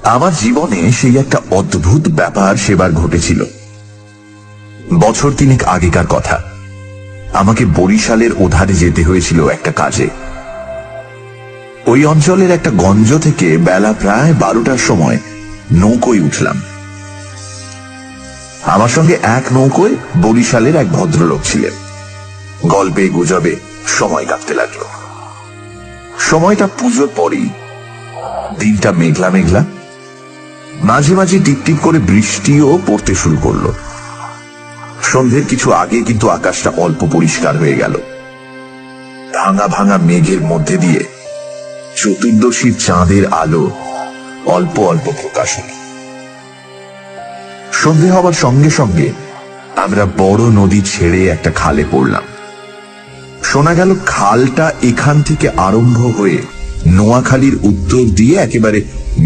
আমার জীবনে সেই একটা অদ্ভুত ব্যাপার সেবার ঘটেছিল। বছর তিনেক আগেকার কথা। আমাকে বরিশালের ওধারে যেতে হয়েছিল একটা কাজে। ওই অঞ্চলের একটা গঞ্জ থেকে বেলা প্রায় 12টার সময় নৌকোয় উঠলাম। আমার সঙ্গে এক নৌকোয় বরিশালের এক ভদ্রলোক ছিলেন। গল্পে গুজবে সময় কাটতে লাগলো। সময়টা পুজোর পরেই। দিনটা মেঘলা মেঘলা, মাঝে মাঝে টিপটিপ করে বৃষ্টিও পড়তে শুরু করলো। সন্ধ্যের কিছু আগে কিন্তু আকাশটা অল্প পরিষ্কার হয়ে গেল। ভাঙা ভাঙা মেঘের মধ্যে দিয়ে চতুর্দশীর চাঁদের আলো অল্প অল্প প্রকাশ হল। সন্ধে হওয়ার সঙ্গে সঙ্গে আমরা বড় নদী ছেড়ে একটা খালে পড়লাম। শোনা গেল খালটা এখান থেকে আরম্ভ হয়ে নোয়াখালীর উত্তর দিয়ে একেবারে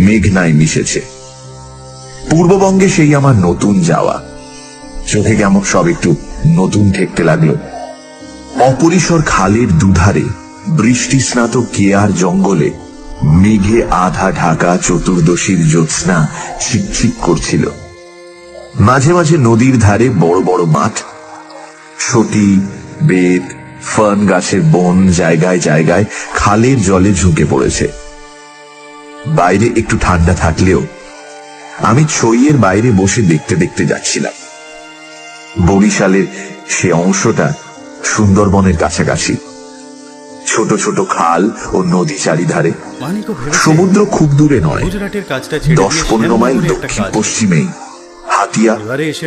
মেঘনায় মিশেছে। পূর্ববঙ্গে সেই আমার নতুন যাওয়া। চোখে কেমন সব একটু নতুন ঠেকতে লাগলো। অপরিসর খালের দুধারে বৃষ্টি স্নাত কেয়ার জঙ্গলে মেঘে আধা ঢাকা চতুর্দশীর জ্যোৎস্না ছিকছিক করছিল। মাঝে মাঝে নদীর ধারে বড় বড় মাঠ, সতী, বেত, ফার্ন গাছের বন জায়গায় জায়গায় খালের জলে ঝুঁকে পড়েছে। বাইরে একটু ঠান্ডা থাকলেও আমি ছইয়ের বাইরে বসে দেখতে দেখতে যাচ্ছিলাম। বরিশালের সে অংশটা সুন্দরবনের কাছাকাছি। ছোট ছোট খাল ও নদী চারিধারে। সমুদ্র খুব দূরে নয়, 10-15 মাইল দক্ষিণ পশ্চিমেই হাতিয়া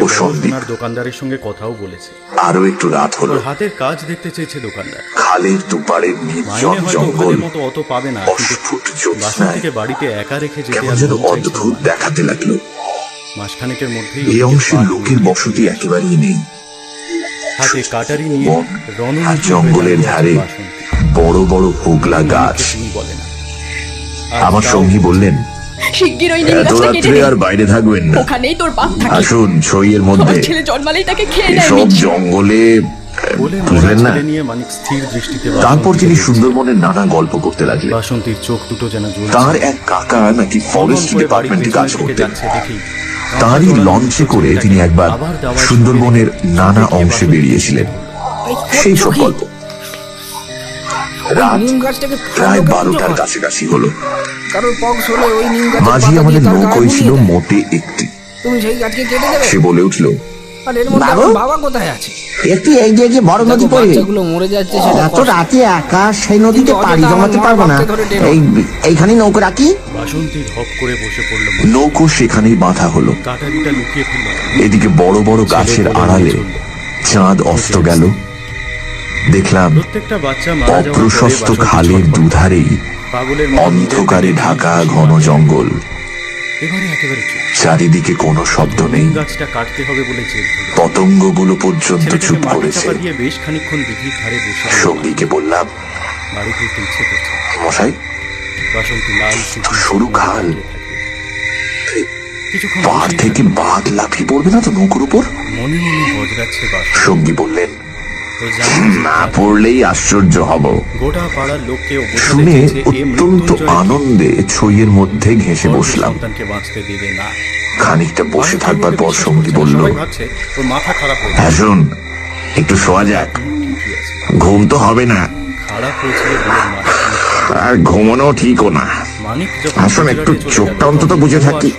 ও সন্দ্বীপ। দোকানদারের সঙ্গে কথাও বলেছে। আরো একটু রাত হলো। হাতের কাজ দেখতে চেয়েছে দোকানদার। খালের দুপারের নির্জন জঙ্গল অত পাবে না, অস্ফুট জ্যোৎস্নায় বাড়িতে একা রেখে যেতে কেমন যেন অদ্ভুত দেখাতে লাগলো। মাসখানেকের মধ্যেই এই অংশে লোকের বসতি একেবারেই নেই। হাতে কাটারি নিয়ে আর জঙ্গলের ধারে বড় বড় হোগলা গাছ। আমার সঙ্গী বললেন, এত রাত্রে আর বাইরে থাকবেন না, আসুন ছইয়ের মধ্যে। এসব জঙ্গলে বুঝলেন না। তারপর তিনি সুন্দরবনের নানা গল্প করতে লাগলেন। বাসন্তীর চোখ দুটো যেন তার এক কাকা নাকি ফরেস্ট ডিপার্টমেন্টে কাজ করতেন। তারই লঞ্চে করে তিনি একবার সুন্দরবনের নানা অংশে বেরিয়েছিলেন। সেই সব গল্প। রাত প্রায় 12টার কাছাকাছি হলো। মাঝি আমাদের নৌকোয় ছিল মোটে একটি। সে বলে উঠল, বাবা কোথায় আছে? একটু এই যে বড় নদী পড়বে, এত রাতে একা সেই নদীতে পাড়ি জমাতে পারবো না, এইখানে নৌকো রাখি। নৌকো সেখানেই বাঁধা হলো। এদিকে বড় বড় গাছের আড়ালে চাঁদ অস্ত গেল। দেখলাম অপ্রশস্ত খালের দুধারেই অন্ধকারে ঢাকা ঘন জঙ্গল। চারিদিকে কোনো শব্দ নেই। পতঙ্গগুলো পর্যন্ত চুপ করেছে। সঙ্গীকে বললাম, মশাই, সরু খাল, পাড় থেকে বাঘ লাফিয়ে পড়বে না তো নৌকোর উপর? সঙ্গী বললেন, না পড়লেই আশ্চর্য হব। শুনে অত্যন্ত আনন্দে ছইয়ের মধ্যে ঘেঁষে বসলাম। খানিকটা বসে থাকবার পর সঙ্গী বলল, আসুন একটু শোয়া যাক, ঘুম তো হবে না, আর ঘুমানো ঠিকও না। আসুন একটু চোখটা অন্তত বুঝে থাকি।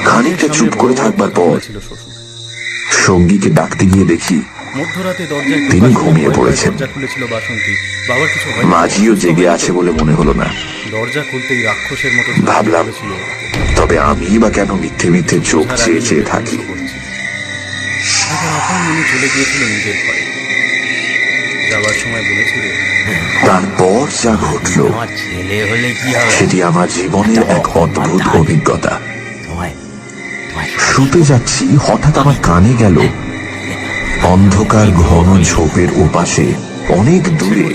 খানিকটা চুপ করে থাকবার পর সঙ্গীকে ডাকতে গিয়ে দেখি তিনি ঘুমিয়ে পড়েছেন। মাঝিও জেগে আছে বলে মনে হলো না। ভাবলাম, তবে আমি বা কেন মিথ্যে মিথ্যে চোখ চেয়ে চেয়ে থাকি। তারপর যা ঘটল সেটি আমার জীবনের এক অদ্ভুত অভিজ্ঞতা। শুতে যাচ্ছি, হঠাৎ আমার কানে গেল অন্ধকার ঘন ঝোপের ওপাশে অনেক দূরে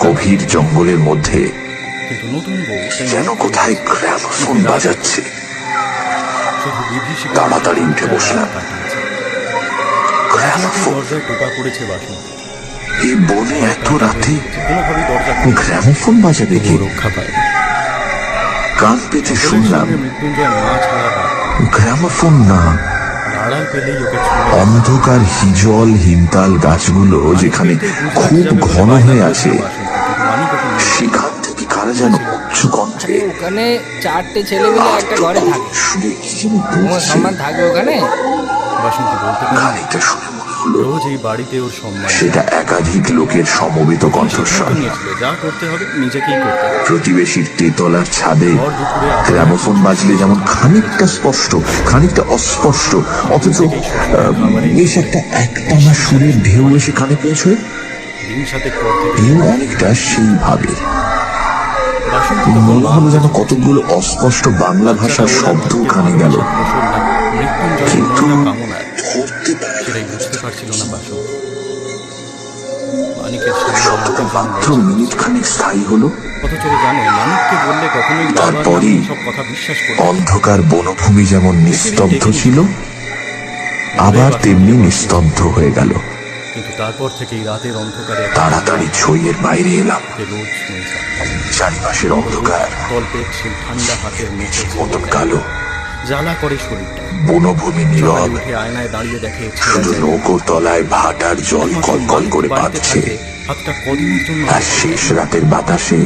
গভীর জঙ্গলের মধ্যে যেন কোথায় গ্রামোফোন বাজাচ্ছে। তাড়াতাড়ি উঠে বসলাম। এই বনে এত রাতে গ্রামোফোন বাজাবে কি? কান পেতে ওপরের শুনলাম সঙ্গে মৃত্যুঞ্জয় মা ছাড়া ডাকত। গ্রামোফোন না, আড়াল পেলেই ওকে ছুঁড়ে অন্ধকার হিজল হিমতাল গাছগুলো যেখানে খুব ঘন হয়ে আছে সেখান থেকে কারা যেন উচ্চ কণ্ঠে ওখানে 4টে ছেলে মিলে একটা ঘরে থাকে। শুনে কি যেন তোমার বলছে। সম্মান থাকবে ওখানে। বাসন্তী বলতে পারে খানিকটা শুনে মনে হলো রোজ এই বাড়িতে ওর সম্মান সেটা একাধিক লোকের সমবেত কণ্ঠস্বর। নিয়েছিল, যা করতে হবে নিজেকেই করতে হবে। প্রতিবেশীর তেতলার ছাদে ভর দুপুরে আবার গ্রামোফোন বাজলে যেমন খানিকটা স্পষ্ট খানিকটা অস্পষ্ট অথচ বেশ একটা একটানা সুরের ঢেউ এসে কানে পৌঁছয়। দিন সাথে পর থেকে এও অনেকটা সেইভাবে বাসন্তী তো মনে হলো যেন কতগুলো অস্পষ্ট বাংলা ভাষার শব্দ কানে গেল, মৃত্যুঞ্জয় কিন্তু কামনায় ধরতে পারে সেটাই বুঝতে পারছিল না বাসন্তী। মানিকের সামনে শব্দটা রাতে মাত্র জানলে, মিনিট খানিক স্থায়ী হলো, অথচ ও জানে মানিককে বললে কখনোই বাবার তারপরই নামে সব কথা বিশ্বাস করবে না। অন্ধকার বনভূমি যেমন নিস্তব্ধ ছিল আবার তেমনি নিস্তব্ধ হয়ে গেল। কিন্তু তারপর থেকেই রাতের অন্ধকারে একটা তাড়াতাড়ি ছইয়ের বাইরে এলাম। লোককে রোজ শুনেছে। চারিপাশের অন্ধকার তলপেট সেই ঠান্ডা হাতের মুখে মতন কালো, জ্বালা করে শরীরটা। বনভূমি সকালে নীরব, উঠে আয়নায় দাঁড়িয়ে দেখে শুধু নৌকোর তলায় ভাটার জল কলকল করে বাঁধছে, হাতটা কদিনের জন্য আর শেষ রাতের বাতাসে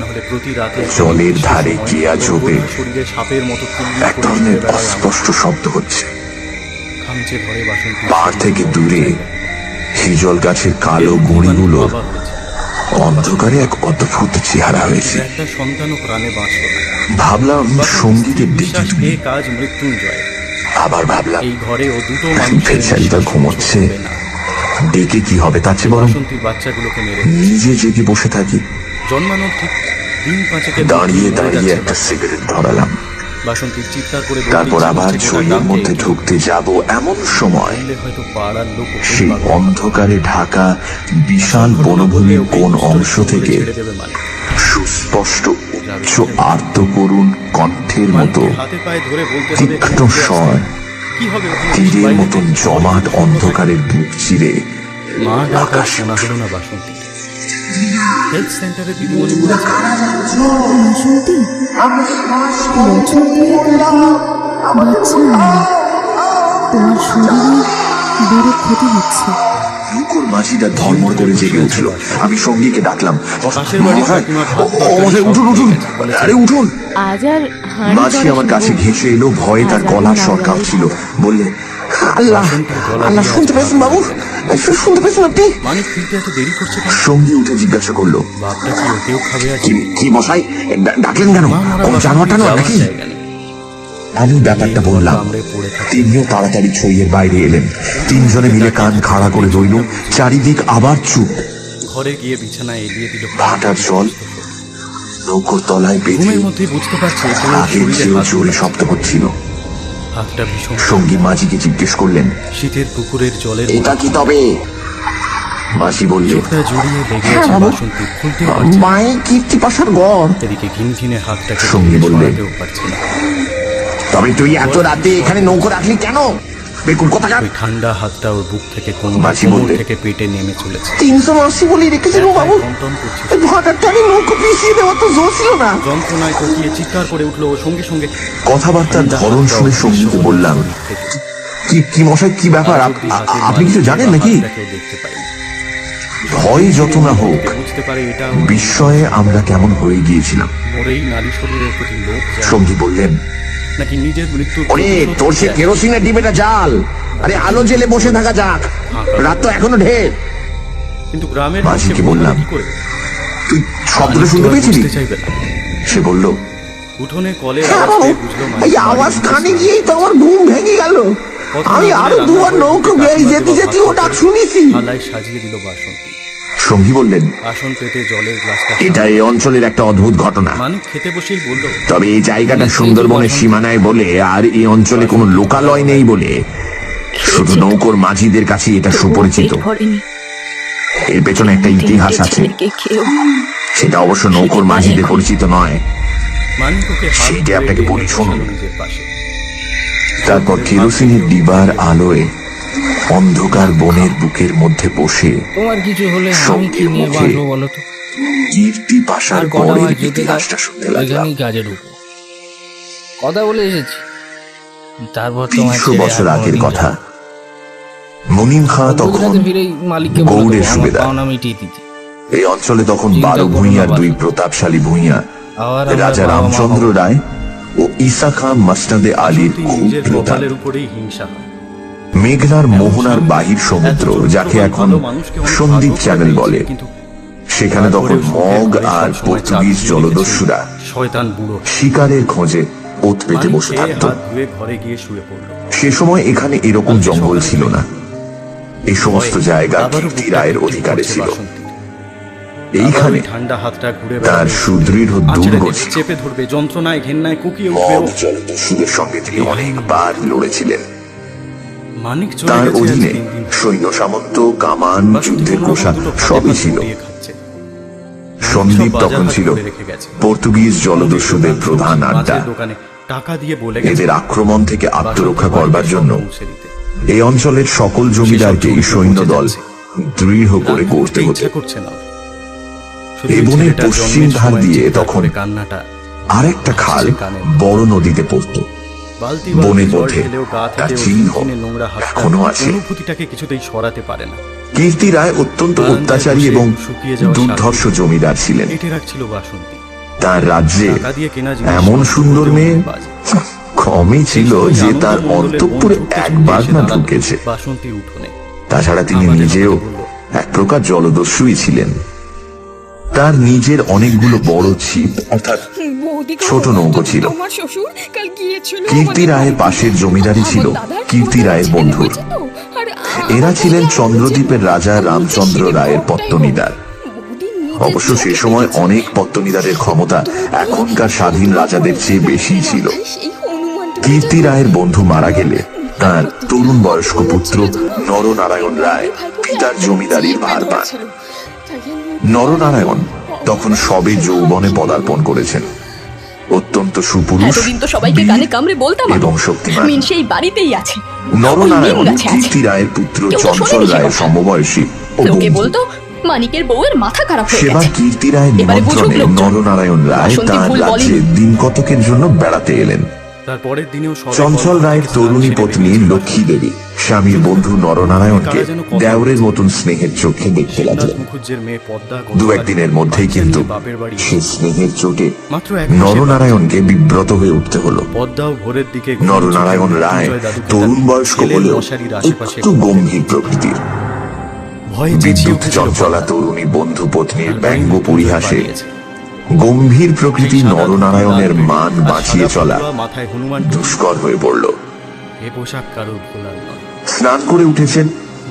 নাহলে প্রতি রাতে জলের ধারে কেয়া জোবে শরীরে সাপের মতো কিলবিল এক করে ধরনের ঘুরে বেড়ায় অস্পষ্ট শব্দ হচ্ছে। খামচে ধরে বাসন্তী পাড় থেকে দূরে হিজল গাছের কালো গুঁড়িগুলো বাবা হয়েছে। অন্ধকারে এক অদ্ভুত চেহারা হয়েছে। একটা সন্তানও প্রাণে বাঁচল না। ভাবলাম সঙ্গীকে ডেকে বিশ্বাস তুলি, এ কাজ মৃত্যুঞ্জয়। আবার ভাবলাম এই ঘরে ও দুটো মানুষের বেচারিটা নিঃশ্বাস ঘুমোচ্ছে, শুনবে না। ডেকে কি হবে তার চেয়ে বরং বাসন্তীর বাচ্চাগুলোকে মেরে নিজে জেগে বসে থাকি। জন্মানোর ঠিক দিন পাঁচেকের দাঁড়িয়ে মধ্যেই দাঁড়িয়ে মরে একটা যাচ্ছে সিগারেট ধরালাম, বাসন্তীর চিৎকার করে বলতে তারপর ইচ্ছে আবার করছে, ছইয়ের ডাকতে মধ্যে একটু ঢুকতে যাব এমন সময় বললে হয়তো পাড়ার লোক ওকেই সেই পাগল। অন্ধকারে ঢাকা বিশাল ঘটনা বনভূমির বললে কোন ওকে অংশ বলে থেকে ছেড়ে দেবে মালিক। সুস্পষ্ট উচ্চ আর্ত করুণ কণ্ঠের মতো মালিককে হাতে পায়ে ধরে বলতে হবে তীক্ষ্ণ এখানে কে স্বর আসছে? কি হবে ওখানে তীরের বাইরে মতন থেকে? জমাট অন্ধকারের বুক চিরে মা ডাক আর আকাশ শোনা হলো না বাসন্তী। হেলথ সেন্টারে দিদিমণি বলেছে বাসন্তী বছর দুয়েক আগে বাচ্চা হয়নি। তোমার শরীরে বড় ক্ষতি হচ্ছে। নৌকোর মাঝিটা ধর্মর করে জেগে উঠল। আমি সঙ্গীকে ডাকলাম, পাশের বাড়ির মহাশয়, কাকিমার ভাত ও তরকারি মহাশয়, সব উঠুন উঠুন, হয়ে গেছে, বলেছে। আরে উঠুন। আজ আর হাঁড়ি মাঝি কড়া আমার কাছে শুনবো। ঘেঁষে এলো, ভয়ে তার গলার স্বর কাঁপছিল। বললে, আল্লাহ বাসন্তীর গলা আল্লাহ, দিয়ে শুনতে আজ পেয়েছেন বাবু? শুনতে পেয়েছেন আপনি? মানিক ফিরতে এত দেরি করছে কেন? সঙ্গী উঠে জিজ্ঞাসা করলো, বাপটা কি ওকেও খাবে আজ? কি কি মশাই ডাকলেন কেন? মা মারা কোন বাসন্তীর জানোয়ারটা নয় যাওয়ার নাকি? জায়গা নেই। আমি ব্যাপারটা বললাম। কামড়ে পড়ে থাকে। তিনিও তাড়াতাড়ি ছইয়ের বাইরে এলেন। তিনজনে মিলে কান খাড়া করে রইল। চারিদিক আবার চুপ। ঘরে গিয়ে বিছানায় এলিয়ে দিল ভাটার জল নৌকোর তলায় বেঁধে ঘুমের মধ্যে বুঝতে পারছে কেউ ওর আগের শরীরে চেয়েও হাত জোরে বুলাচ্ছে। শব্দ হচ্ছিল। হাতটা ভীষণ সঙ্গী মাঝিকে জিজ্ঞেস করলেন, শীতের পুকুরের জলের এটা কি তবে? মাঝি বললে, চোখটা জড়িয়ে লেগে হ্যাঁ, আছে বাবু। বাসন্তী, খুলতেও পারছে না। মায়ের কীর্তি পাশার গড়। এদিকে ঘিনঘিনে হাতটাকে সঙ্গী টেনে বললে, সরাতেও পারছে না। তবে তুই এত রাতে এখানে নৌকো রাখলি কেন? বেকুব কোথাকার। ওই ঠান্ডা হাতটা ওর বুক থেকে মাঝি কোমর বললে, থেকে পেটে নেমে চলেছে। 380 বলি রেখেছিল বাবু। টনটন করছে। ওই ভাটারটা আমি নৌকো পিছিয়ে দেওয়ার তো জোর ছিল না। যন্ত্রণায় কোকিয়ে চিৎকার করে উঠলো ও সঙ্গে সঙ্গে কথাবার্তার ধরন শুনে সঙ্গীকে বললাম, কি কি মশাই, কি ব্যাপার? আপনি কিছু জানেন নাকি? দেখতে পাইনি। ভয় যত না হোক, বুঝতে পারে এটা বিস্ময়ে আমরা কেমন হয়ে গিয়েছিলাম। মরেই নারী শরীরের প্রতি লোভ যায় সঙ্গী বললেন, নাকি নিজের মৃত্যুর ওরে তোর সে কেরোসিনের ডিবেটা জাল। আরে আলো জেলে বসে থাকা যাক, রাত তো এখনো ঢের। কিন্তু গ্রামের মাঝিকে মানুষকে বললাম, কি করে? তুই শব্দটা শুনতে পেয়েছিলি? বুঝতে চাইবে না। সে বলল, উঠোনে কলের হ্যাঁ আওয়াজ বাবু, পেয়ে বুঝলো এই মাঝি আওয়াজ বাড়ির কানে মধ্যে গিয়েই তো আমার ঘুম ভেঙে গেল। আমি আরো দুবার নৌকো বেয়ে যেতে যেতে ও ডাক শুনেছি। থালায় সাজিয়ে দিল বাসন্তী। সঙ্গী বললেন, আসন পেতে জলের গ্লাসটা এটা এই অঞ্চলের একটা অদ্ভুত ঘটনা। মানিক খেতে বসেই বলল, তবে এই জায়গাটা সুন্দরবনের সীমানায় বলে আর এই অঞ্চলে কোনো লোকালয় নেই বলে শুধু নৌকোর মাঝিদের কাছে এটা সুপরিচিত। এর পেছনে একটা ইতিহাস আছে, সেটা অবশ্য নৌকোর মাঝিদের পরিচিত নয়। মানিক ওকে হাত সেইটা ধরে আপনাকে টেনে বলি, শুনুন। বসালো নিজের পাশে। তারপর কেরোসিনের ডিবার আলোয় অন্ধকার বনের বুকের মধ্যে বসে তোমার কিছু হলে আমি কি সঙ্গীর নিয়ে মুখে বাঁচবো বলো তো? কীর্তি পাশার আর কটা গড়ের মাস যেতে দাও, ইতিহাসটা শুনতে লাগলাম। এখানেই কাজে ঢুকো। কথা বলে এসেছি। তারপর তোমার 300 বছর আগের কথা। মুনিম খাঁ তখন গুজরাটে ফিরে মালিককে বলে গৌড়ের দেবো, আমার সুবেদার। পাওনা মিটিয়ে দিতে। এই অঞ্চলে তখন চিন্তা 12 করো ভূঁইয়ার না, 2 প্রতাপশালী ভূঁইয়া আবার আমরা রাজা বাবা মা রামচন্দ্র হবো। রায় ও ঈসা খাঁ মসনদে আলীর বাসন্তী খুব নিজের প্রধান। কপালের উপরেই হিংসা হয়। মেঘনার মোহনার বাহির সমুদ্র, যাকে এখন সন্দ্বীপ চ্যানেল বলে, সেখানে তখন মগ আর পর্তুগিজ জলদস্যুরা শয়তান বুড়ো শিকারের খোঁজে ওত পেতে বসে খেয়ে থাকত। হাত ধুয়ে ঘরে গিয়ে শুয়ে পড়লো। সে সময় এখানে এরকম জঙ্গল ছিল না। এই সমস্ত জায়গা কীর্তি রায়ের অধিকারে ছিল। এইখানে ঠান্ডা হাতটা ঘুরে তার সুদৃঢ় দুর্গ ছিল। চেপে ধরবে, যন্ত্রণায় ঘেন্নায় কুকিয়ে উঠবে। মগ জলদস্যুদের সঙ্গে তিনি অনেকবার লড়েছিলেন। মানিক চলে তার গেছে আজ অধীনে 3 দিন। সৈন্য সামন্ত, কামান, বাসন্তী যুদ্ধের কোনো পোশাক রকম দুটো সবই হাতে ছিল। ভাত দিয়ে খাচ্ছে। সন্দীপ সব তখন বাজার ছিল করে রেখে গেছে। পর্তুগিজ জলদস্যুদের প্রধান আড্ডা। মাছের দোকানে টাকা দিয়ে বলে গেছে এদের আক্রমণ থেকে আত্মরক্ষা করবার জন্য পৌঁছে দিতে। এই অঞ্চলের সকল জমিদারকে সৈন্যদল দৃঢ় করে করতে হতো। ইচ্ছা করছে না। শুধু এই বনের ছেলেটার পশ্চিম জন্মের ধার সময় দিয়ে চিৎকার তখন করে কান্নাটা আরেকটা খাল বড় নদীতে পড়ত। বালতি বনের জল মধ্যে ঢেলেও গা তার থেকে ওই চিহ্ন খিনখিনে নোংরা হাতটা এখনো আছে। অনুভূতিটাকে কিছুতেই সরাতে পারে না। কীর্তি রায় অত্যন্ত অত্যাচারী এবং দুর্ধর্ষ জমিদার ছিলেন। এটে রাখছিল বাসন্তী। তার রাজ্যে টাকা দিয়ে কেনা জিনিস এমন সুন্দর মেয়ে বাজে। কমই ছিল ওই যে আনন্দ তার মণ্ডলের অন্তঃপুরে বন ছুটতে ছুটতে একবার এসে না দাঁড়ালো ঢুকেছে। বাসন্তীর উঠোনে। তাছাড়া তিনি আমাদের নিজেও আমাকে বলল, এক প্রকার জলদস্যুই ছিলেন। তার নিজের অনেকগুলো বড় ছিপ অর্থাৎ ছোট নৌকো ছিল। আমার শ্বশুর কাল গিয়েছিল কীর্তি রায়ের পাশের জমিদারি ছিল কীর্তি রায়ের বন্ধুর। এরা ছিলেন চন্দ্রদ্বীপের রাজা রামচন্দ্র রায়ের পত্তনিদার। অবশ্য সে সময় অনেক পত্তনিদারের ক্ষমতা এখনকার স্বাধীন রাজাদের চেয়ে বেশি ছিল। কীর্তি রায়ের বন্ধু মারা গেলে তার তরুণ বয়স্ক পুত্র নরনারায়ণ রায় পিতার জমিদারির ভার পান। নরনারায়ণ তখন সবে যৌবনে পদার্পণ করেছেন। অত্যন্ত সুপুরুষ, এতদিন তো সবাইকে বীর কানে কামড়ে বলতাম এবং শক্তিমান। মিন সেই বাড়িতেই আছে। নরনারায়ণ ওই নিম গাছে আছে। কীর্তি রায়ের পুত্র কেউ তো চঞ্চল শোনেনি সে রায়ের কথা। সমবয়সী ও লোকে বন্ধু। বলতো মানিকের বউয়ের মাথা খারাপ হয়ে সেবার গেছে। কীর্তি রায়ের এবারে বুঝুক নিমন্ত্রণে লোকজন। নরনারায়ণ রায় বাসন্তী তাঁর ভুল রাজ্যে বলেনি। দিন কতকের জন্য বেড়াতে এলেন। তারপরের দিনেও সবে চঞ্চল কর্ম রায়ের থেকে তরুণী স্নান সেরে পত্নী বেরিয়েছে লক্ষ্মী দেবী স্বামীর বন্ধু নরনারায়ণকে তারা যেন কথা দেওরের বলছে। মতন স্নেহের চোখে দেখতে লাগলেন। শিবনাথ মুখুজ্জের মেয়ে পদ্মা দু একদিনের মধ্যেই কিন্তু বাপের বাড়ি সে স্নেহের চোটে মাত্র 1 মাসের নরনারায়ণকে বিব্রত হয়ে উঠতে হলো। পদ্মাও ভোরের দিকে নরনারায়ণ রায় তরুণ বয়স্ক হলেও একটু গম্ভীর প্রকৃতির। ভয়ে চেঁচিয়ে বিদ্যুৎ উঠেছিল চঞ্চলা পদ্মা। তরুণী বন্ধু পত্নীর আর ব্যঙ্গ বাড়ির পরিহাসে পালিয়েছে। গম্ভীর প্রকৃতির সেই সাদা নরনারায়ণের ধুতি, মান আর বাঁচিয়ে সাদা চলা পটুয়া, মাথায় হনুমান টুপি। দুষ্কর হয়ে পড়ল। এ পোশাক কারোর ভোলার নয়। স্নান করে উঠেছেন,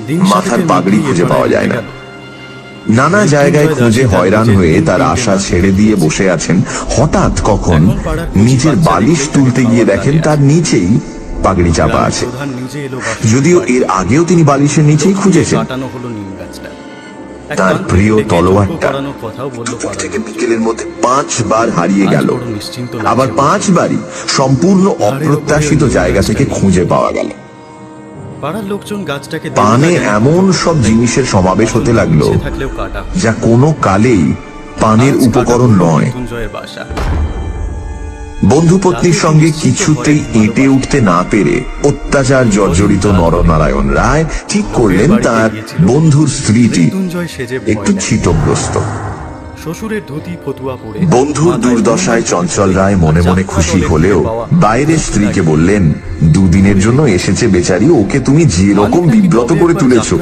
দিন মাথার সাতেকের পাগড়ি মধ্যেই খুঁজে এ পাওয়া পাড়ায় যায় না। গেল। নানা জায়গায় খুঁজে হয়রান হয়ে তার আশা ছেড়ে দিয়ে বসে আছেন। হঠাৎ কখন নিজের বালিশ তুলতে গিয়ে দেখেন তার নিচেই পাগড়ি চাপা আছে। প্রধান নিজে এলো বাসন্তী যদিও বাড়ি। এর আগেও তিনি বালিশের নিচেই খুঁজেছেন। কাটানো হলো নিম গাছটা। এক তার প্রান্ত প্রিয় থেকে তলোয়ারটা চক্ষু পড়ানোর কথাও বলল দুপুর পাড়ার থেকে লোক। বিকেলের মধ্যে 5 বার হারিয়ে আজ গেল। বড় নিশ্চিন্ত লাগছে আবার বলে। 5 বারই সম্পূর্ণ অপ্রত্যাশিত জায়গা থেকে খুঁজে পাওয়া গেল। পাড়ার লোকজন গাছটাকে পানে এমন সব জিনিসের সমাবেশ হতে লাগলো ইচ্ছে থাকলেও কাটা হয়। যা কোনো কালেই পানের আজ উপকরণ কাটা নয়। মৃত্যুঞ্জয়ের বাসা। বন্ধু পত্নীর সঙ্গে কিছুতেই এঁটে উঠতে না পেরে অত্যাচার জর্জরিত নরনারায়ণ রায় ঠিক করলেন তার বন্ধুর স্ত্রীটি মৃত্যুঞ্জয় সেজে ভয় একটু নেয়। ছিটগ্রস্ত। শ্বশুরের ধুতি ফতুয়া পরে বন্ধুর মাথায় দুর্দশায় চঞ্চল রায় মনে মনে খুশি হলেও বাইরের স্ত্রীকে বললেন, দুদিনের জন্য এসেছে বেচারি, ওকে তুমি যে রকম বিব্রত করে তুলেছো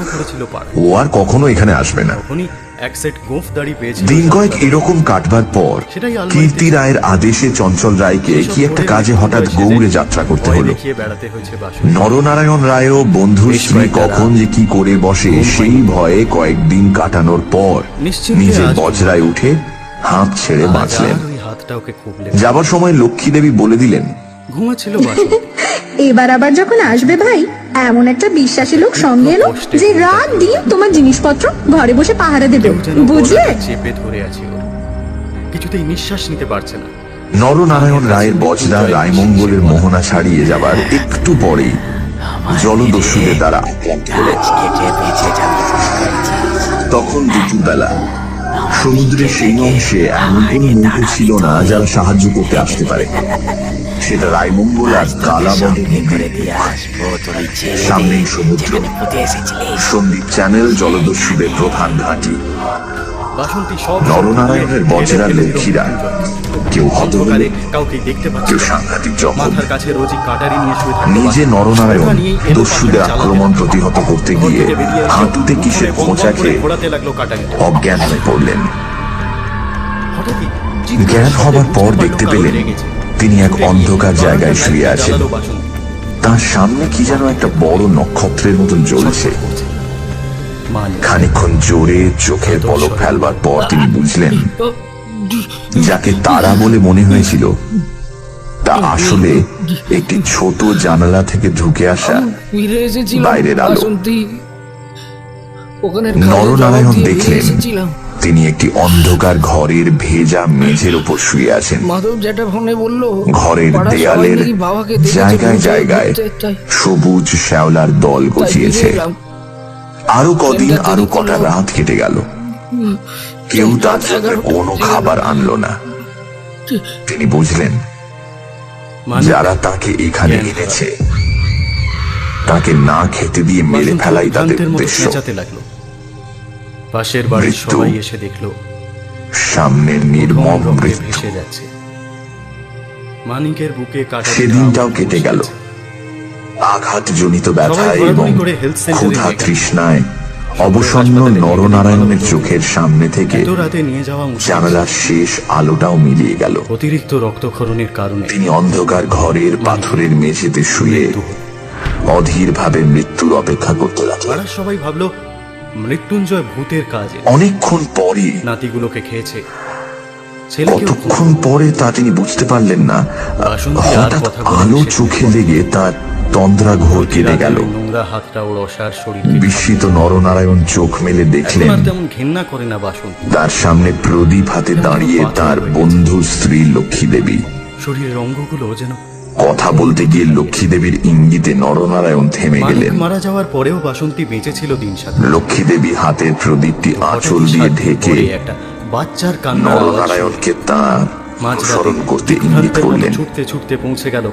ও আর কখনো এখানে আসবে না। তখনই এক সেট গোঁফ দাড়ি পেয়েছিল। দিন কয়েক এরকম কাটবার পর সেটাই আলমারিতে। কীর্তি রায়ের আদেশে চঞ্চল রায়কে কি একটা কাজে হঠাৎ গৌড়ে যাত্রা করতে ভয় হলো। দেখিয়ে বেড়াতে হয়েছে বাসন্তী। নরনারায়ণ রায়ও বন্ধুর স্ত্রী কখন যে কি করে বসে সেই ভয়ে কয়েকদিন কাটানোর পর নিশ্চিন্তে নিজের আজ বজরায় উঠে হাঁপ ছেড়ে বাঁচলেন। আর ওই হাতটা ওকে খুব যাবার সময় লক্ষ্মী দেবী বলে দিলেন, ঘুমাচ্ছিল বাসন্তী। এবার আবার যখন আসবে ভাই, এমন একটা বিশ্বাসী লোক সঙ্গে এলো যে রাত দিন তোমার জিনিসপত্র ঘরে বসে পাহারা দেবে, কেউ যেন বুঝলে? গলাটা চেপে ধরে আছে ওর। কিছুতেই নিঃশ্বাস নিতে পারছে না। নরনারায়ণ রায়ের বজরা রায়মঙ্গলের মোহনা ছাড়িয়ে যাবার একটু পরেই জলদস্যুদের দ্বারা আক্রান্ত হলো। তখন দুপুরবেলা সমুদ্রের সেই অংশে এমন কোনো নৌকো ছিল না যারা সাহায্য করতে আসতে পারে। সেটা রায়মঙ্গল আর কালাবদে সামনেই সমুদ্র। সন্দীপ চ্যানেল জলদস্যুদের প্রধান ঘাঁটি। বাসন্তী সব নরনারায়ণের বজরা লক্ষ্মীরা কেউ হতবলে, কাউকে দেখতে পাচ্ছে কেউ না। সাংঘাতিক জখম। মাথার কাছে রোজই কাটারি নিয়ে শুয়ে থাকতে নিজে পারে। নরনারায়ণ ওটা নিয়েই এলো দস্যুদের পাখির আক্রমণ চালাতে। প্রতিহত করতে গিয়ে ঘর থেকে বেরিয়ে এসে হাঁটুতে কিসের মুখে খোঁচা বন্ধ করে খেয়ে ঘোরাতে লাগলো কাটারিটা। অজ্ঞান হয়ে পড়লেন। হঠাৎই জ্ঞান হবার পর বুঝতে দেখতে পারলো পেলেন কারো লেগেছে। তিনি এক অন্ধকার জায়গায় শুয়ে আছেন। জ্বালালো বাসন্তী। তার সামনে কি যেন একটা বড় নক্ষত্রের মতন জ্বলছে। মালিক খানিকক্ষণ জোরে চোখের পলক ফেলবার পর তিনি বুঝলেন যাকে তারা বলে মনে হয়েছিল তা আসলে একটি ছোট জানালা থেকে ঢুকে আসা ফিরে এসেছিলাম বাইরের আলো। বাসন্তী। ওখানে নরনারায়ণ দেখলেন তিনি একটি অন্ধকার ঘরের ভেজা মেঝের উপর শুয়ে আছেন। মাধব যেটা ফোনে বললো ঘরের পাড়ার সবাই দেয়ালের নাকি বাবাকে দেখেছে, জায়গায় ভূতে জায়গায় ভূতে, তাই সবুজ শ্যাওলার দল ফিরে গজিয়েছে। এলাম। আরো কদিন আরো কটা রাত কেটে গেল। কেউ তার জন্য কোনো খাবার আনলো না। তিনি বুঝলেন যারা তাকে এখানে এনেছে তাকে না খেতে দিয়ে মেরে ফেলাই তাদের ভ্রান্তের মতো উদ্দেশ্য। চেঁচাতে লাগলো। পাশের বাড়ির মৃত্যু। সবাই এসে দেখলো সামনের নির্মম রক্তে মৃত্যু। ভেসে যাচ্ছে। মানিকের বুকে কাটা সেদিনটাও কেটে গেল। আঘাতজনিত ব্যথায় এবং ঘোরাঘুরি করে হেলথ সেন্টারে ক্ষুধা নিয়ে গেল। তৃষ্ণায় অবসন্ন নরনারায়ণের চোখের সামনে থেকে এত রাতে নিয়ে যাওয়া মুশকিল। জানালার শেষ আলোটাও মিলিয়ে গেল। অতিরিক্ত রক্তক্ষরণের কারণে তিনি অন্ধকার ঘরের পাথরের মেঝেতে শুয়ে মৃত্যু হলো। অধীর ভাবে মৃত্যুর অপেক্ষা করতে লাগলেন। পাড়ার সবাই ভাবলো মৃত্যুঞ্জয় ভূতের কাজ। অনেকক্ষণ পরে, নাতিগুলোকে খেয়েছে, ছেলেকেও কতক্ষণ পরে তা তিনি বুঝতে পারলেন না। বাসন্তী আর হঠাৎ কথা বলতে আলো নিষেধ চোখে লেগে তার তন্দ্রা ঘোর কেটে গেল। নোংরা হাতটা ওর অসার শরীর বিস্মিত নরনারায়ণ চোখ মেলে দেখলেন আর তেমন ঘেন্না করে না বাসন্তী। তার সামনে প্রদীপ হাতে দাঁড়িয়ে তার বন্ধু স্ত্রী লক্ষ্মী দেবী। শরীরের অঙ্গগুলো যেন কথা বলতে গিয়ে লক্ষ্মী দেবীর ইঙ্গিতে নরনারায়ণ থেমে মানিক গেলেন। মারা যাওয়ার পরেও বাসন্তী বেঁচে ছিল দিন সাথে। লক্ষ্মী দেবী হাতের প্রদীপটি আঁচল দিয়ে ঢেকে একটা বাচ্চার কান্নার আওয়াজ। নরনারায়ণকে তার স্মরণ করতে ইঙ্গিত মাঝরাতে করলেন। ছুটতে ছুটতে পৌঁছে গেল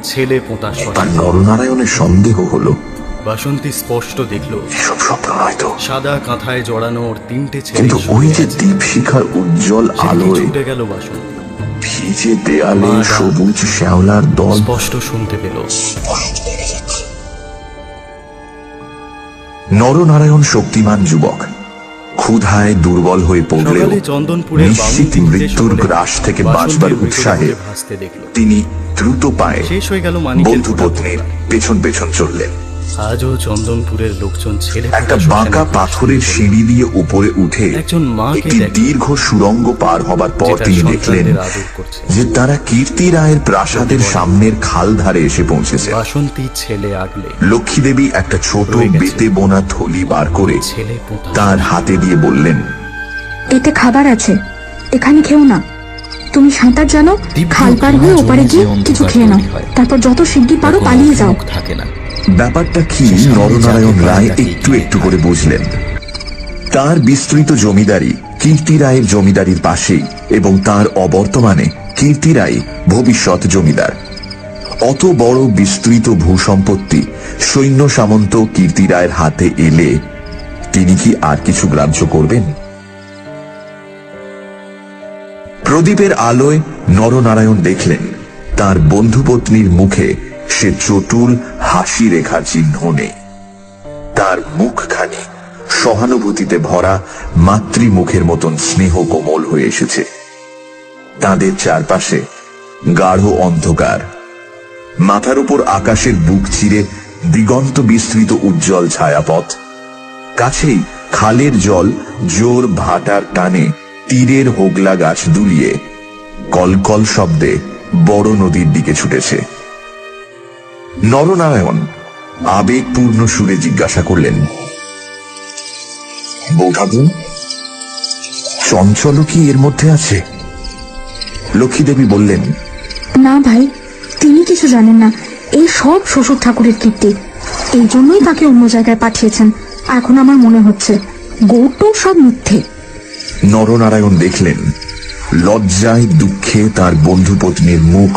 ছেলে পোঁতার তার শ্মশানে। নরনারায়ণের সন্দেহ হলো বাসন্তী স্পষ্ট দেখলো এসব স্বপ্ন নয়তো। সাদা কাঁথায় জড়ানো ওর তিনটে ছেলে কিন্তু ওই যে শুয়ে আছে। দীপশিখার উজ্জ্বল সেদিকে আলোয় ছুটে গেল বাসন্তী। ভিজে দেয়ালে মা ডাক। সবুজ শ্যাওলার দল স্পষ্ট শুনতে পেল। নরনারায়ণ শক্তিমান যুবক, ক্ষুধায় দুর্বল হয়ে পড়লেও সকালে চন্দনপুরের নিশ্চিত বামুন মৃত্যুর দিকে গ্রাস থেকে বাসন্তীর বাঁচবার মৃতদেহকে উৎসাহে ভাসতে দেখলো। তিনি দ্রুত পায়ে শেষ হয়ে গেল মানিকের বন্ধু পত্নীর পেছন পেছন চললেন। আজও চন্দনপুরের লোকজন ছেলে একটা পোঁতা বাঁকা শ্মশানে পাথরের সিঁড়ি দিয়ে উপরে উঠে একজন মাকে একটি দেখলেন, দীর্ঘ সুড়ঙ্গ পার হবার পর যেটা তিনি দেখলেন সন্তানদের আদর করছে। যে তারা কীর্তি রায়ের প্রাসাদের সামনের খাল ধারে এসে পৌঁছেছে। বাসন্তী ছেলে আগলে লক্ষ্মী দেবী একটা ছোট রয়ে গেছে। বেতে বোনা থলি বার করে ছেলে পোঁতা তার হাতে দিয়ে বললেন, এতে খাবার আছে, এখানে খেও না। তুমি সাঁতার জানো, খাল পার হয়ে ওপারে গিয়ে কিছু খেয়ে নাও, তারপর যত শিগগির পারো পালিয়ে যাও। থাকে না। ব্যাপারটা কি নরনারায়ণ রায় একটু একটু করে বুঝলেন। তার বিস্তৃত জমিদারি কীর্তি রায়ের জমিদারির পাশেই এবং তার অবর্তমানে কীর্তি রায় ভবিষ্যৎ জমিদার। অত বড় বিস্তৃত ভূসম্পত্তি সৈন্য সামন্ত কীর্তি রায়ের হাতে এলে তিনি কি আর কিছু গ্রাহ্য করবেন? প্রদীপের আলোয় নরনারায়ণ দেখলেন তার বন্ধুপত্নীর মুখে সে চটুল হাসি রেখার চিহ্ন নেই। তার মুখখানি সহানুভূতিতে ভরা মাতৃমুখের মতন স্নেহ কোমল হয়ে এসেছে। তাদের চারপাশে গাঢ় অন্ধকার, মাথার উপর আকাশের বুক চিরে দিগন্ত বিস্তৃত উজ্জ্বল ছায়াপথ। কাছেই খালের জল জোর ভাটার টানে তীরের হোগলা গাছ দুলিয়ে কলকল শব্দে বড় নদীর দিকে ছুটেছে। নরনারায়ণ আবেগপূর্ণ সুরে জিজ্ঞাসা করলেন, বৌঠাকুর, চঞ্চল কি এর মধ্যে আছে? লক্ষ্মী দেবী বললেন, না ভাই, তিনি কিছু জানেন না। এই সব শ্বশুর ঠাকুরের কীর্তি, এই জন্যই তাকে অন্য জায়গায় পাঠিয়েছেন। এখন আমার মনে হচ্ছে গৌটো সব মিথ্যে। নরনারায়ণ দেখলেন লজ্জায় দুঃখে তার বন্ধুপত্নীর মুখ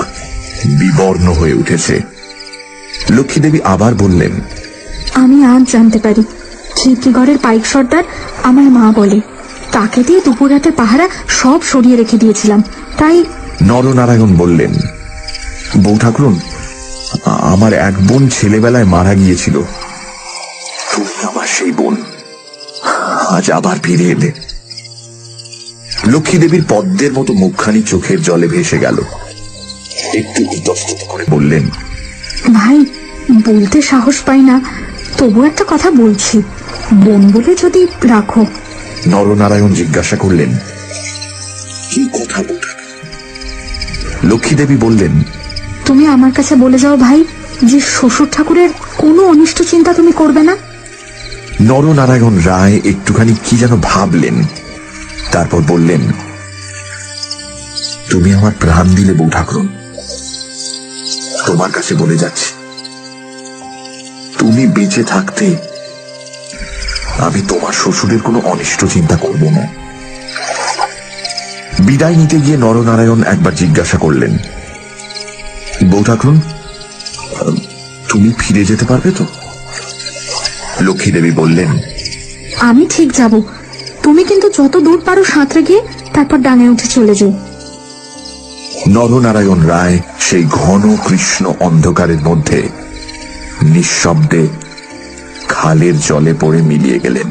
বিবর্ণ হয়ে উঠেছে। লক্ষ্মী দেবী আবার বললেন, আমি আজ জানতে পারি কীর্তিগড়ের পাইক সর্দার আমার মা বলে, তাকে দিয়ে দুপুর রাতে পাহারা সব সরিয়ে রেখে দিয়েছিলাম, তাই। নরনারায়ণ বললেন, বউ ঠাকুরন, আমার এক বোন ছেলেবেলায় মারা গিয়েছিল, তুমি আমার সেই বোন, আজ আবার ফিরে এলে। লক্ষ্মী দেবীর পদ্মের মতো মুখখানি চোখের জলে ভেসে গেল। একটু ইতস্তত করে বললেন, ভাই, বলতে সাহস পাই না, তবু একটা কথা বলছি, বোন বলে যদি রাখো। নরনারায়ণ জিজ্ঞাসা করলেন, কি কথা বউ ঠাকুরন? লক্ষ্মী দেবী বললেন, তুমি আমার কাছে বলে যাও ভাই, যে শ্বশুর ঠাকুরের কোনো অনিষ্ট চিন্তা তুমি করবে না। নরনারায়ণ রায় একটুখানি কি যেন ভাবলেন, তারপর বললেন, তুমি আমার প্রাণ দিলে বউ ঠাকুরন, তোমার কাছে বলে যাচ্ছি, তুমি বেঁচে থাকতে আমি তোমার শ্বশুরের কোনো অনিষ্ট চিন্তা করব না। বিদায় নিতে গিয়ে নরনারায়ণ একবার জিজ্ঞাসা করলেন, বউ ঠাকুরন, তুমি ফিরে যেতে পারবে তো? লক্ষ্মী দেবী বললেন, আমি ঠিক যাব, তুমি কিন্তু যত দূর পারো সাঁতরে গিয়ে তারপর ডাঙে উঠে চলে যাও। নরনারায়ণ রায় সেই ঘন কৃষ্ণ অন্ধকারের মধ্যে নিঃশব্দে খালের জলে পড়ে মিলিয়ে গেলেন।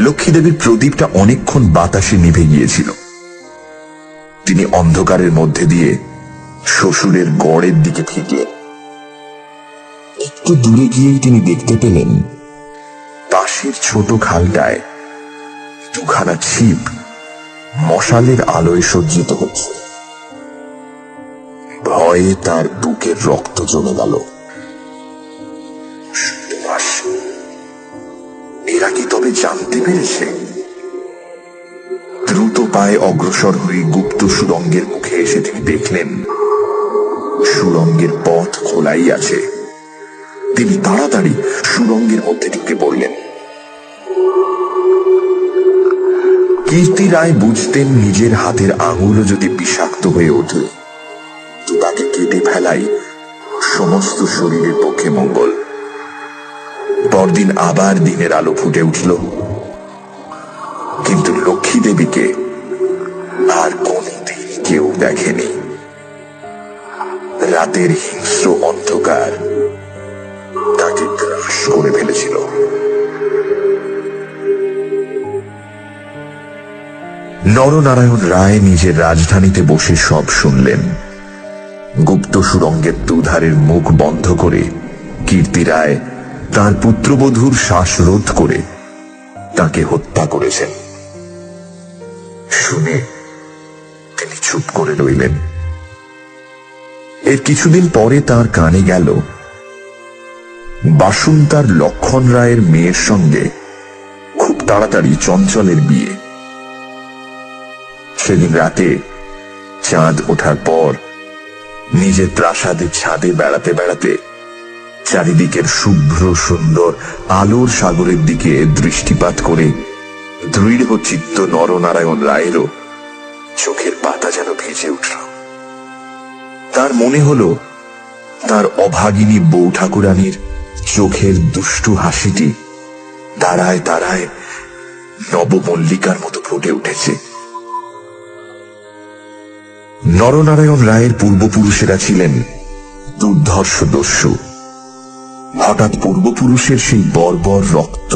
লক্ষ্মী দেবীর প্রদীপটা অনেকক্ষণ বাতাসে নিভে গিয়েছিল। তিনি অন্ধকারের মধ্যে দিয়ে শ্বশুরের গড়ের দিকে ফিরলেন। একটু দূরে গিয়েই তিনি দেখতে পেলেন পাশের ছোট খালটায় দুখানা ছিপ মশালের আলোয় সজ্জিত হচ্ছে। ভয়ে তার বুকের রক্ত জমে গেল। এরা কি তবে জানতে পেরেছে? দ্রুত পায়ে অগ্রসর হয়ে গুপ্ত সুড়ঙ্গের মুখে এসে তিনি দেখলেন সুড়ঙ্গের পথ খোলাই আছে। তিনি তাড়াতাড়ি সুড়ঙ্গের মধ্যে ঢুকে পড়লেন। কীর্তি রায় বুঝতেন নিজের হাতের আঙুলও যদি বিষাক্ত হয়ে ওঠে তো তাকে কেটে ফেলাই সমস্ত শরীরের পক্ষে মঙ্গল। পরদিন আবার দিনের আলো ফুটে উঠল, কিন্তু লক্ষ্মী দেবীকে আর কোনদিন কেউ দেখেনি। রাতের হিংস্র অন্ধকার তাকে গ্রাস করে ফেলেছিল। নরনারায়ণ রায় নিজের রাজধানীতে বসে সব শুনলেন। গুপ্ত সুড়ঙ্গের দুধারের মুখ বন্ধ করে কীর্তি রায় তার পুত্রবধূর শ্বাসরোধ করে তাকে হত্যা করেছেন। শুনে তিনি চুপ করে রইলেন। এর কিছুদিন পরে তার কানে গেল বাসুন্তার লক্ষণ রায়ের মেয়ের সঙ্গে খুব তাড়াতাড়ি চঞ্চলের বিয়ে। সেদিন রাতে চাঁদ ওঠার পর নিজের প্রাসাদের ছাদে বেড়াতে বেড়াতে চারিদিকের শুভ্র সুন্দর আলোর সাগরের দিকে দৃষ্টিপাত করে দৃঢ় চিত্ত নরনারায়ণ রায়েরও চোখের পাতা যেন ভেজে উঠল। তার মনে হলো তার অভাগিনী বউ ঠাকুরানীর চোখের দুষ্টু হাসিটি তারায় তারায় নবমল্লিকার মতো ফুটে উঠেছে। নরনারায়ণ রায়ের পূর্বপুরুষেরা ছিলেন দুর্ধর্ষ দস্যু। হঠাৎ পূর্বপুরুষের সেই বর্বর রক্ত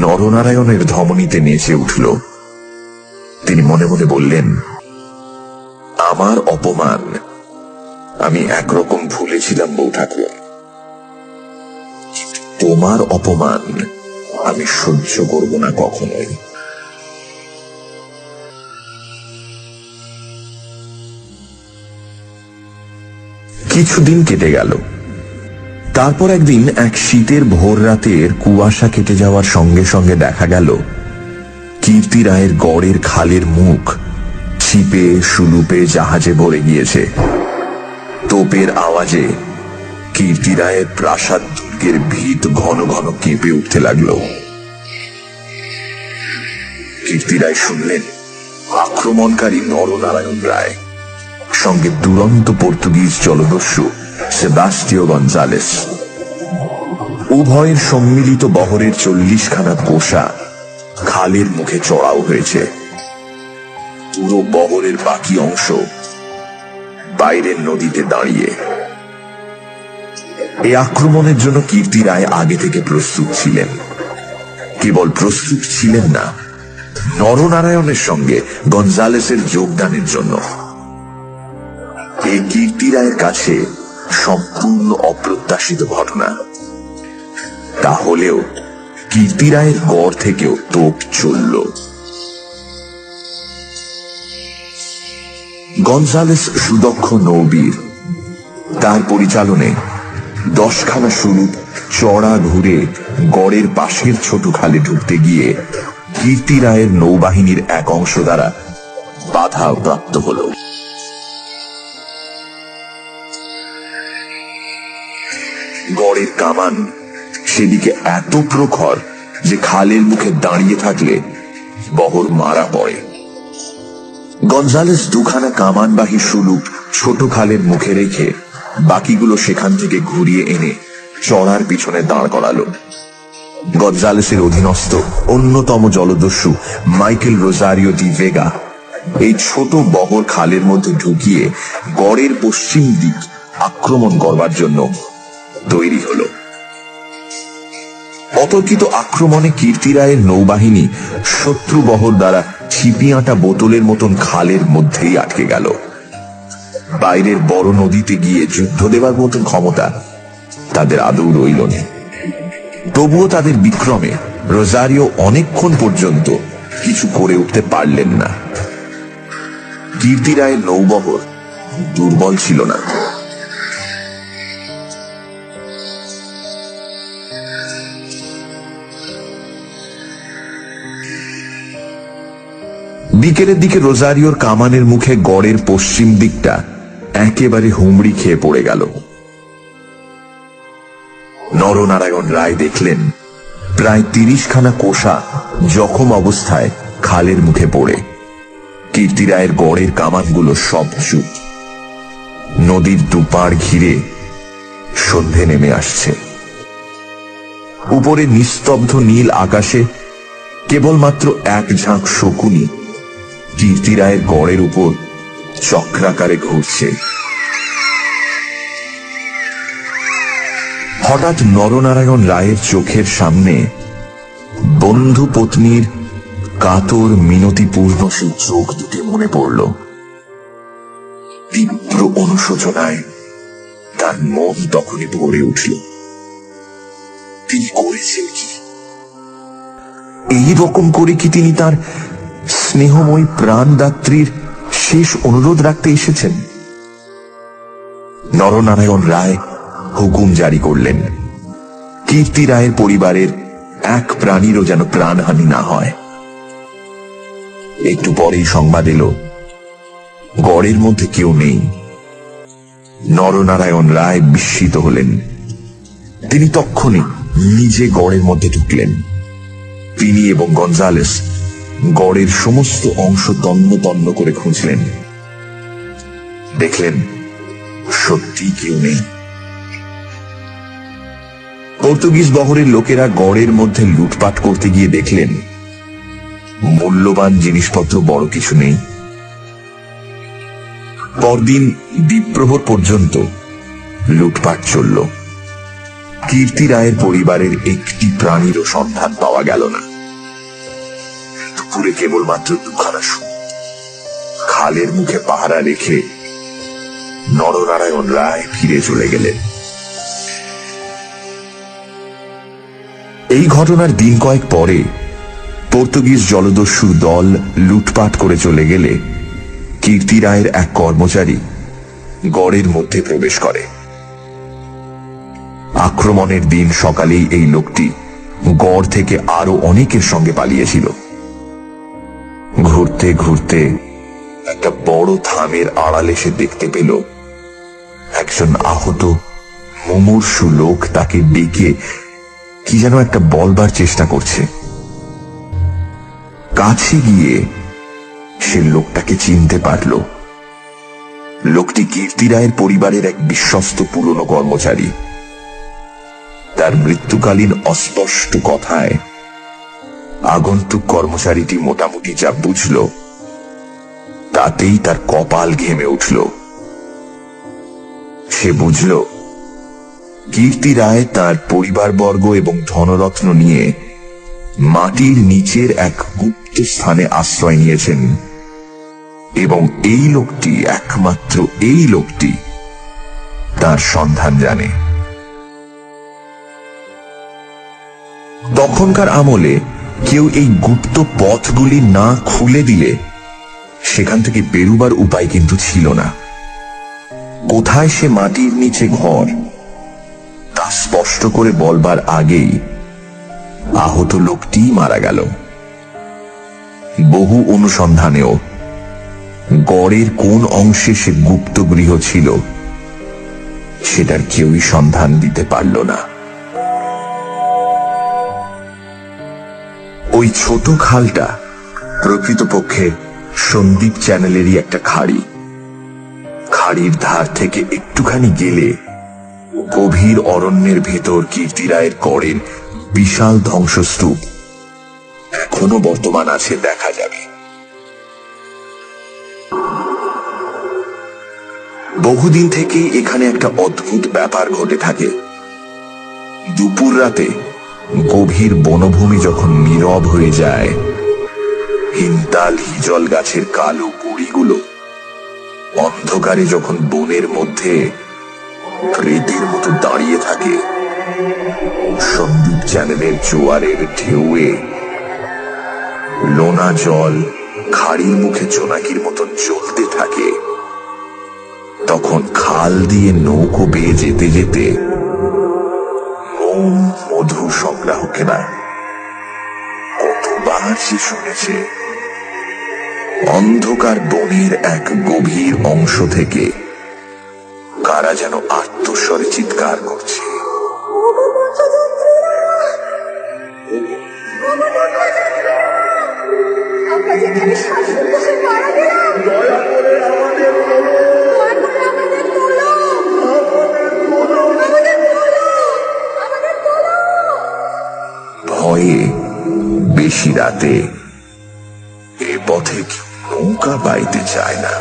নরনারায়ণের ধমনীতে নেচে উঠল। তিনি মনে মনে বললেন, আমার অপমান আমি একরকম ভুলেছিলাম বউ ঠাকুর, তোমার অপমান আমি সহ্য করব না কখনোই। কিছুদিন কেটে গেল। তারপর একদিন এক শীতের ভোর রাতের কুয়াশা কেটে যাওয়ার সঙ্গে সঙ্গে দেখা গেল কীর্তি রায়ের গড়ের খালের মুখ ছিপে সুলুপে জাহাজে ভরে গিয়েছে। তোপের আওয়াজে কীর্তি রায়ের প্রাসাদ দুর্গের ভিত ঘন ঘন কেঁপে উঠতে লাগলো। কীর্তি রায় শুনলেন আক্রমণকারী নরনারায়ণ রায়, সঙ্গে দুরন্ত পর্তুগিজ জলদস্যু সেবাস্টিও গঞ্জালেস। উভয়ের সম্মিলিত বহরের 40খানা কোষা খালের মুখে চড়াও হয়েছে। পুরো বহরের বাকি অংশ বাইরের নদীতে দাঁড়িয়ে। এই আক্রমণের জন্য কীর্তি রায় আগে থেকে প্রস্তুত ছিলেন। কেবল প্রস্তুত ছিলেন না, নরনারায়ণের সঙ্গে গঞ্জালেসের যোগদানের জন্য। এই কীর্তি রায়ের কাছে সম্পূর্ণ অপ্রত্যাশিত ঘটনা। তাহলেও কীর্তি রায়ের গড় থেকেও তোপ চলল। গঞ্জালেস সুদক্ষ নৌবীর। তার পরিচালনে 10খানা সুরুপ চড়া ঘুরে গড়ের পাশের ছোট খালে ঢুকতে গিয়ে কীর্তি রায়ের নৌবাহিনীর এক অংশ দ্বারা বাধা প্রাপ্ত হল। গড়ের কামান সেদিকে এত প্রখর যে খালের মুখে দাঁড়িয়ে থাকলে বহর মারা পড়ে। গঞ্জালেস 2খানা কামানবাহী সুলুপ ছোট খালের মুখে রেখে বাকিগুলো সেখান থেকে ঘুরিয়ে এনে চড়ার পিছনে দাঁড় করালো। গঞ্জালেসের অধীনস্থ অন্যতম জলদস্যু মাইকেল রোজারিও ডি ভেগা এই ছোট বহর খালের মধ্যে ঢুকিয়ে গড়ের পশ্চিম দিক আক্রমণ করবার জন্য তৈরি হল। অতর্কিত আক্রমণে কীর্তি রায়ের নৌবাহিনী শত্রু বহর দ্বারা ছিপিয়াটা বোতলের মতন খালের মধ্যেই আটকে গেল। বাইরের বড় নদীতে গিয়ে যুদ্ধ দেবার মতন ক্ষমতা তাদের আদৌ রইল না। তবুও তাদের বিক্রমে রোজারিও অনেকক্ষণ পর্যন্ত কিছু করে উঠতে পারলেন না। কীর্তি রায়ের নৌবহর দুর্বল ছিল না। বিকেলের দিকে রোজারিওর কামানের মুখে গড়ের পশ্চিম দিকটা একেবারে হুমড়ি খেয়ে পড়ে গেল। নরনারায়ণ রায় দেখলেন প্রায় 30খানা কোষা জখম অবস্থায় খালের মুখে পড়ে। কীর্তি রায়ের গড়ের কামানগুলো সব চুপ। নদীর দুপাড় ঘিরে সন্ধে নেমে আসছে। উপরে নিস্তব্ধ নীল আকাশে কেবলমাত্র এক ঝাঁক শকুনি কীর্তি রায়ের গড়ের উপর চক্রাকারে ঘুরছে। হঠাৎ নরনারায়ণ রায়ের চোখের সামনে বন্ধু পত্নীর কাতর মিনতিপূর্ণ সেই চোখ দুটি মনে পড়ল। তীব্র অনুশোচনায় তার মন তখনই ভরে উঠল। তিনি করেছেন কি? এই রকম করে কি তিনি তার স্নেহময়ী প্রাণদাত্রীর শেষ অনুরোধ রাখতে এসেছেন? নরনারায়ণ রায় হুকুম জারি করলেন, কীর্তি রায়ের পরিবারের এক প্রাণীরও যেন প্রাণহানি না হয়। একটু পরেই সংবাদ এলো গড়ের মধ্যে কেউ নেই। নরনারায়ণ রায় বিস্মিত হলেন। তিনি তক্ষুনি নিজে গড়ের মধ্যে ঢুকলেন। তিনি এবং গঞ্জালেস গড়ের সমস্ত অংশ তন্ন তন্ন করে খুঁজলেন। দেখলেন সত্যি কেউ নেই। পর্তুগিজ বহরের লোকেরা গড়ের মধ্যে লুটপাট করতে গিয়ে দেখলেন মূল্যবান জিনিসপত্র বড় কিছু নেই। পরদিন দ্বীপ্রহর পর্যন্ত লুটপাট চলল। কীর্তি রায়ের পরিবারের একটি প্রাণীরও সন্ধান পাওয়া গেল না। দুপুরে কেবলমাত্র 2খানা খালের মুখে পাহারা রেখে নরনারায়ণ রায় ফিরে চলে গেলেন। এই ঘটনার দিন কয়েক পরে পর্তুগিজ জলদস্যুর দল লুটপাট করে চলে গেলে কীর্তি রায়ের এক কর্মচারী গড়ের মধ্যে প্রবেশ করে। আক্রমণের দিন সকালেই এই লোকটি গড় থেকে আরো অনেকের সঙ্গে পালিয়েছিল। ঘুরতে ঘুরতে একটা বড় থামের আড়ালে সে দেখতে পেল একজন আহত মুমূর্ষু লোক তাকে ডেকে কি যেন একটা বলবার চেষ্টা করছে। কাছে গিয়ে সে লোকটাকে চিনতে পারল। লোকটি কীর্তি রায়ের পরিবারের এক বিশ্বস্ত পুরনো কর্মচারী। তার মৃত্যুকালীন অস্পষ্ট কথায় আগন্তুক কর্মচারীটি মোটামুটি যা বুঝল তাতেই তার কপাল ঘেমে উঠল। সে বুঝল কীর্তি রায় তার পরিবারবর্গ এবং ধনরত্ন নিয়ে মাটির নিচের এক গুপ্ত স্থানে আশ্রয় নিয়েছেন এবং এই লোকটি, একমাত্র এই লোকটি তার সন্ধান জানে। তখনকার আমলে কেউ এই গুপ্ত পথগুলি না খুলে দিলে সেখান থেকে বেরুবার উপায় কিন্তু ছিল না। কোথায় সে মাটির নিচে ঘর তা স্পষ্ট করে বলবার আগেই আহত লোকটি মারা গেল। বহু অনুসন্ধানেও গড়ের কোন অংশে সে গুপ্ত গৃহ ছিল সেটার কেউই সন্ধান দিতে পারল না। ওই ছোট খালটা প্রকৃতপক্ষে সন্দীপ চ্যানেলেরই একটা খাড়ি। খাড়ির ধার থেকে একটুখানি গেলে গভীর অরণ্যের ভেতর কীর্তি রায়ের গড়ের বিশাল ধ্বংসস্তূপ এখনো বর্তমান আছে, দেখা যাবে। বহুদিন থেকেই এখানে একটা অদ্ভুত ব্যাপার ঘটে থাকে। দুপুর রাতে গভীর বনভূমি যখন নীরব হয়ে যায়, হিন্তাল হিজল গাছের কালো গুড়িগুলো অন্ধকারে যখন বনের মধ্যে প্রেতের মতো দাঁড়িয়ে থাকে, সন্দীপ চ্যানেলের জোয়ারের ঢেউয়ে লোনা জল খাড়ির মুখে জোনাকির মতন জ্বলতে থাকে, তখন খাল দিয়ে নৌকো বেয়ে যেতে যেতে মোম মধু সংগ্রাহকেরা কতবার সে শুনেছে অন্ধকার বনের এক গভীর অংশ থেকে কারা যেন আত্মস্বরে চিৎকার করছে। ভয়ে বেশি রাতে এ পথে কেউ নৌকা বাইতে চায় না।